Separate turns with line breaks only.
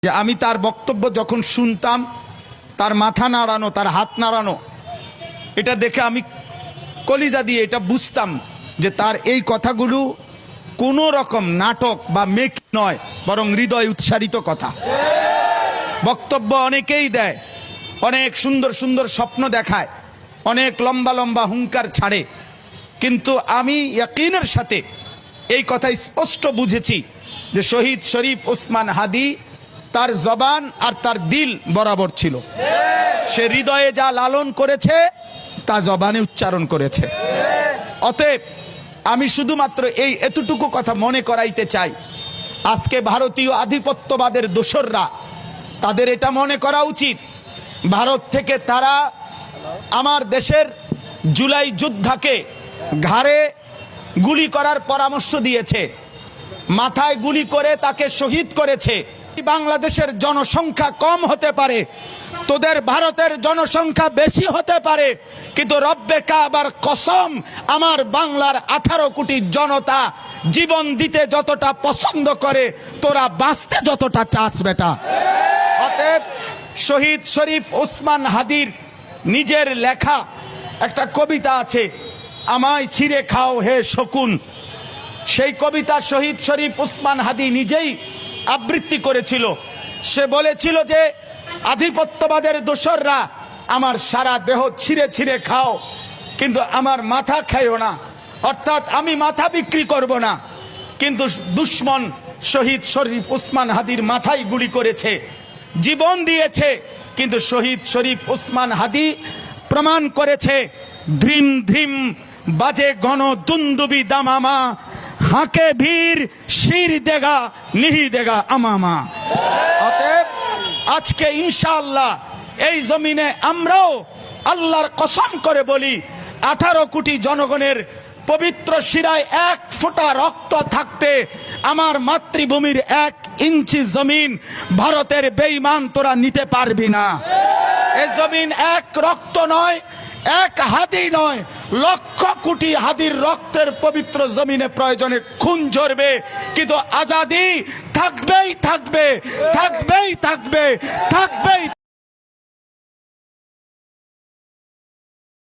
যে আমি তার বক্তব্য যখন শুনতাম, তার মাথা নাড়ানো, তার হাত নাড়ানো, এটা দেখে আমি কলিজা দিয়ে এটা বুঝতাম যে তার এই কথাগুলো কোনো রকম নাটক বা মেক নয়, বরং হৃদয় উৎসারিত কথা। বক্তব্য অনেকেই দেয়, অনেক সুন্দর সুন্দর স্বপ্ন দেখায়, অনেক লম্বা লম্বা হুঙ্কার ছাড়ে, কিন্তু আমি ইয়াকিনের সাথে এই কথা স্পষ্ট বুঝেছি যে শহীদ শরীফ ওসমান হাদি তার জবান আর তার দিল বরাবর ছিল। সে হৃদয়ে যা লালন করেছে তা জবানে উচ্চারণ করেছে। অতএব আমি শুধুমাত্র এই এতটুকু কথা মনে করাইতে চাই, আজকে ভারতীয় আধিপত্যবাদের দোসররা, তাদের এটা মনে করা উচিত, ভারত থেকে তারা আমার দেশের জুলাই যোদ্ধাকে ঘাড়ে গুলি করার পরামর্শ দিয়েছে, মাথায় গুলি করে তাকে শহীদ করেছে। বাংলাদেশের জনসংখ্যা কম হতে পারে, তোদের ভারতের জনসংখ্যা বেশি হতে পারে, কিন্তু রব্বে কাবার কসম, আমার বাংলার 18 কোটি জনতা জীবন দিতে যতটা পছন্দ করে, তোরা বাঁচতে যতটা চাস বেটা। অতএব শহীদ শরীফ ওসমান হাদির নিজের লেখা একটা কবিতা আছে, আমায় ছিঁড়ে খাও হে শকুন। সেই কবিতা শহীদ শরীফ ওসমান হাদি নিজেই আবৃত্তি করেছিল। সে বলেছিল যে আধিপত্যবাদের দোসররা আমার সারা দেহ ছিঁড়ে ছিঁড়ে খাও, কিন্তু আমার মাথা খাইও না, অর্থাৎ আমি মাথা বিক্রি করব না। কিন্তু দুশ্মন শহীদ শরীফ ওসমান হাদির মাথায় গুলি করেছে, জীবন দিয়েছে, কিন্তু শহীদ শরীফ ওসমান হাদি প্রমাণ করেছে, ধ্রিম ধ্রিম বাজে গণ দুন্দুবি দামামা, হাঁকে ভীর শির দেগা নিহি দেগা আমামা। অতএব আজকে ইনশাআল্লাহ এই জমিনে আমরাও আল্লাহর কসম করে বলি, 18 কোটি জনগণের পবিত্র শিরায় 1 ফোঁটা রক্ত থাকতে আমার মাতৃভূমির 1 ইঞ্চি জমিন ভারতের বেঈমান তোরা নিতে পারবি না। এই জমিন 1 রক্ত নয়, 1 হাদি নয়, লক্ষ কোটি হাদির রক্তের পবিত্র জমিনে প্রয়োজনে খুন ঝরবে, কিন্তু আজাদি থাকবেই থাকবে, থাকবেই থাকবে, থাকবেই